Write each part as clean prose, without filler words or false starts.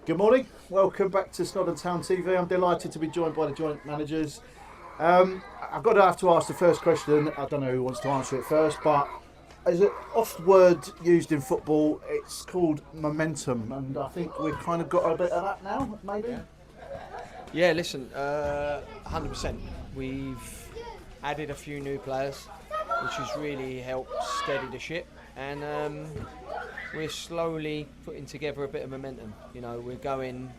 Good morning, welcome back to Snodland Town TV. I'm delighted to be joined by the joint managers. I've got to have to ask the first question. I don't know who wants to answer it first, but is it oft word used in football? It's called momentum, and I think we've kind of got a bit of that now, maybe. Yeah, listen, 100%. We've added a few new players, which has really helped steady the ship, and we're slowly putting together a bit of momentum. You know, we're going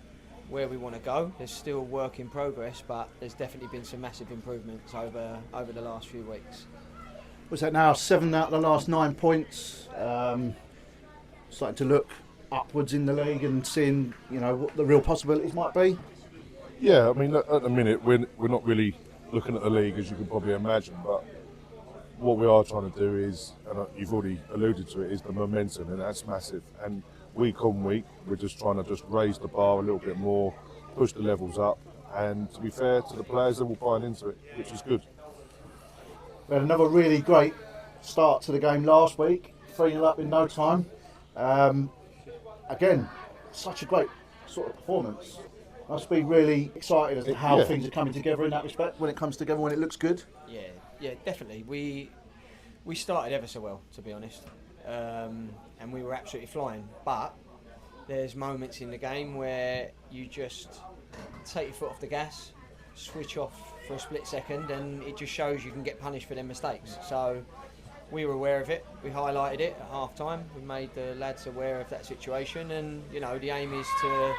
where we want to go. There's still work in progress, but there's definitely been some massive improvements over the last few weeks. Was that now 7 out of the last 9 points? Starting to look upwards in the league and seeing, what the real possibilities might be. Yeah, I mean, look, at the minute we're not really looking at the league, as you can probably imagine, but what we are trying to do is, and you've already alluded to it, is the momentum, and that's massive. And week on week, we're just trying to just raise the bar a little bit more, push the levels up, and to be fair to the players, they're all buying into it, which is good. We had another really great start to the game last week, 3-0 up in no time. Again, such a great sort of performance. Must be really excited as to how things are coming together in that respect, when it comes together, when it looks good. Yeah, definitely. We started ever so well, to be honest, and we were absolutely flying. But there's moments in the game where you just take your foot off the gas, switch off for a split second, and it just shows you can get punished for their mistakes. So we were aware of it. We highlighted it at half time. We made the lads aware of that situation, and the aim is to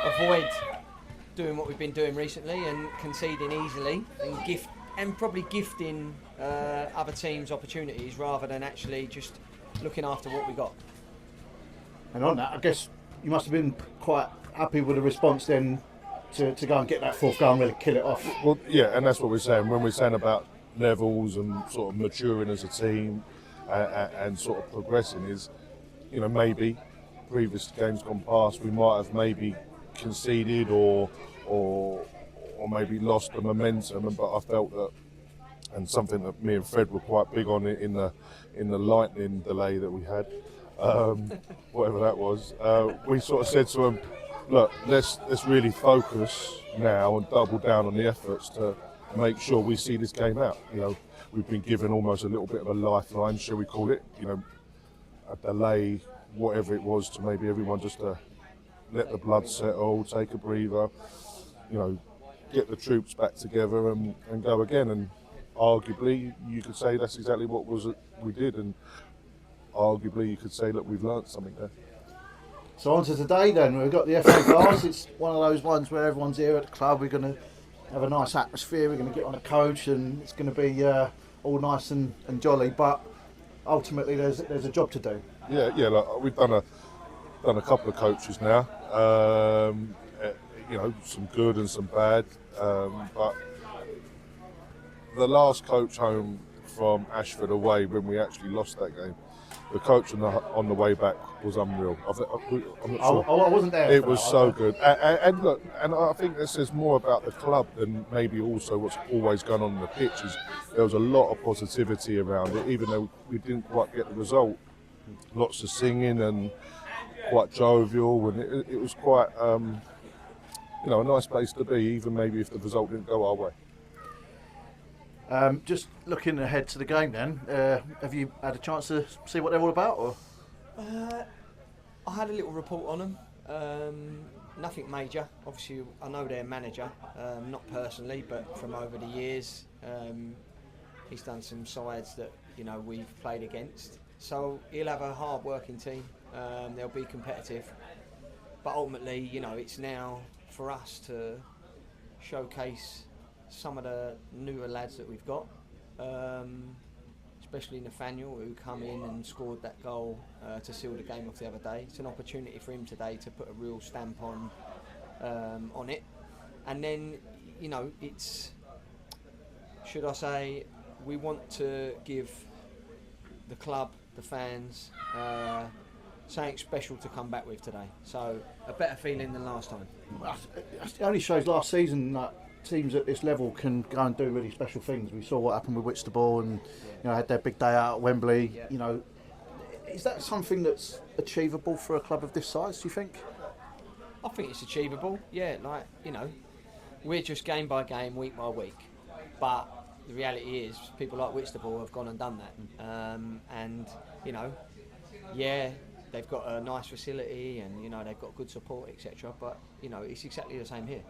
avoid doing what we've been doing recently and conceding easily and probably gifting other teams opportunities rather than actually just looking after what we got. And on that, I guess you must have been quite happy with the response then to go and get that fourth goal and really kill it off. Well, yeah, and that's what we're saying. When we're saying about levels and sort of maturing as a team and sort of progressing is, maybe previous games gone past, we might have maybe conceded or maybe lost the momentum, but I felt that, and something that me and Fred were quite big on in the lightning delay that we had, whatever that was, we sort of said to them, look, let's really focus now and double down on the efforts to make sure we see this game out. We've been given almost a little bit of a lifeline, shall we call it, a delay, whatever it was, to maybe everyone just to let the blood settle, take a breather, get the troops back together and go again. And arguably, you could say that's exactly what we did. And arguably, you could say, look, we've learnt something there. So on to today then. We've got the FA Vase. It's one of those ones where everyone's here at the club. We're going to have a nice atmosphere. We're going to get on a coach and it's going to be all nice and jolly. But ultimately, there's a job to do. Yeah. Like, we've done a couple of coaches now. Some good and some bad. But the last coach home from Ashford away, when we actually lost that game, the coach on the way back was unreal. I'm not sure. I wasn't there. It was so good. And look, and I think this says more about the club than maybe also what's always going on the pitch. Is there was a lot of positivity around it, even though we didn't quite get the result. Lots of singing and quite jovial, and it was quite a nice place to be, even maybe if the result didn't go our way. Just looking ahead to the game then, have you had a chance to see what they're all about? Or? I had a little report on them. Nothing major. Obviously, I know their manager, not personally, but from over the years. He's done some sides that we've played against. So he'll have a hard-working team. They'll be competitive. But ultimately, it's now for us to showcase some of the newer lads that we've got, especially Nathaniel, who come in and scored that goal to seal the game off the other day. It's an opportunity for him today to put a real stamp on it. And then, it's, should I say, we want to give the club, the fans, something special to come back with today. So a better feeling than last time. It only shows last season that teams at this level can go and do really special things. We saw what happened with Whitstable and had their big day out at Wembley. Yeah. Is that something that's achievable for a club of this size, do you think? I think it's achievable. Yeah, like, you know, we're just game by game, week by week. But the reality is, people like Whitstable have gone and done that. And, you know, yeah, they've got a nice facility and, you know, they've got good support, etc. But, you know, it's exactly the same here.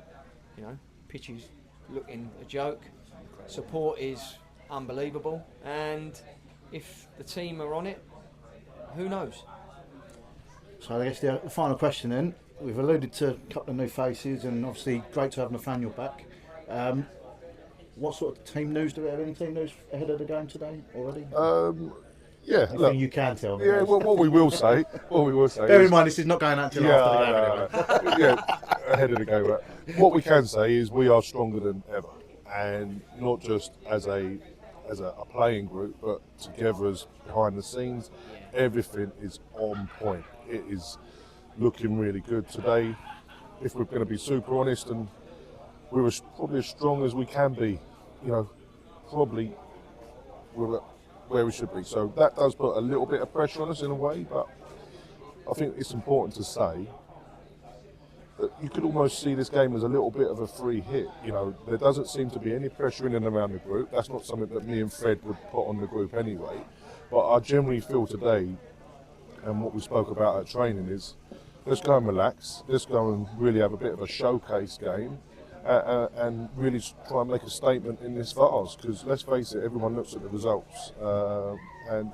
You know, pitch is looking a joke. Support is unbelievable. And if the team are on it, who knows? So I guess the final question then, we've alluded to a couple of new faces and obviously great to have Nathaniel back. What sort of team news, do we have any team news ahead of the game today already? Yeah, Anything look, you can tell me? yeah. Well, what we will say, Bear is, in mind this is not going out until after the game anyway. yeah, ahead of the game. But what we can say is we are stronger than ever, and not just as a playing group, but together as behind the scenes. Everything is on point. It is looking really good today. If we're going to be super honest, and we're probably as strong as we can be, you know, probably we're where we should be. So that does put a little bit of pressure on us in a way, but I think it's important to say that you could almost see this game as a little bit of a free hit. You know, there doesn't seem to be any pressure in and around the group. That's not something that me and Fred would put on the group anyway. But I generally feel today, and what we spoke about at training is, let's go and relax. Let's go and really have a bit of a showcase game. And really try and make a statement in this Vase, because let's face it, everyone looks at the results, and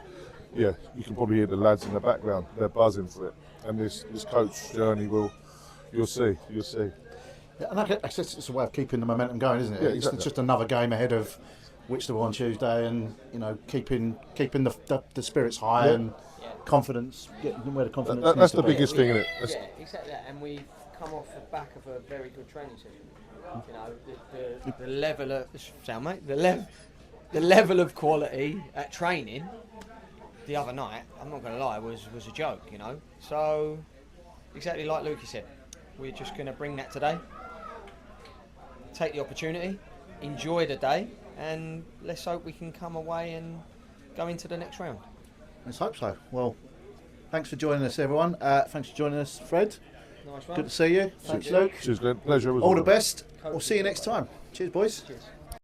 yeah, you can probably hear the lads in the background, they're buzzing for it, and this coach journey you'll see. Yeah, and I guess it's a way of keeping the momentum going, isn't it? Yeah, It's exactly. just another game ahead of Whitstable on Tuesday, and you know, keeping the spirits high Yeah. and confidence, getting where the confidence. That's needs the to be. biggest thing, isn't it? Yeah, exactly that. And we've come off the back of a very good training session. You know, the level of the level of quality at training the other night, I'm not going to lie, was a joke. You know, so exactly like Lukey said, we're just going to bring that today. Take the opportunity, enjoy the day, and let's hope we can come away and go into the next round. Let's hope so. Well, thanks for joining us, everyone. Thanks for joining us, Fred. Nice one. Good to see you. Thanks, Luke. Cheers, Glenn. Pleasure. All the best. We'll see you next time. Cheers, boys. Cheers.